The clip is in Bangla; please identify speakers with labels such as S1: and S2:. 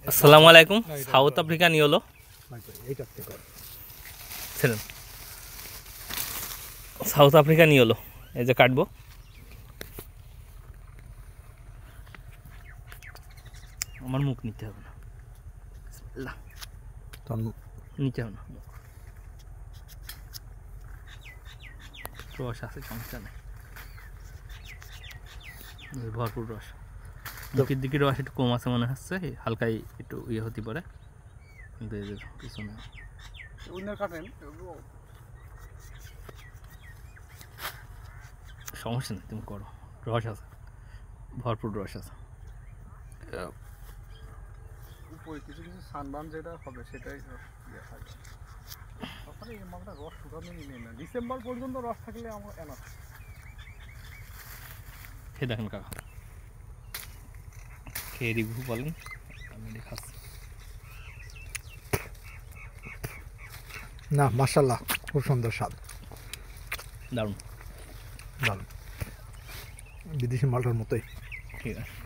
S1: আসসালামু আলাইকুম। সাউথ আফ্রিকা নিয়ে হলো সাউথ আফ্রিকা নিয়ে হলো এই যে কাটবো। আমার মুখ নিতে হবে না, নিতে হবে না, রস আছে, সমস্যা নেই, ভরপুর রস। মুখের দিকে রস একটু কম আছে মনে হচ্ছে, হালকাই একটু ইয়ে হতে পারে, কিন্তু এই যে পিছনে সমস্যা নেই, তুমি করো, রস আছে, ভরপুর রস আছে।
S2: কিছু কিছু সানবার্ন যেটা হবে সেটাই ওখানে এই মালটা রস শুকানো নেই না, ডিসেম্বর পর্যন্ত রস থাকলে আমার এনাফ।
S1: খেয়ে দেখেন কাকা, খেয়ে রিভিউ বলেন, আমি দেখাচ্ছি।
S3: না মাশাআল্লাহ, খুব সুন্দর স্বাদ,
S1: দারুণ
S3: দারুণ, বিদেশি মালটার মতোই।
S1: ঠিক আছে।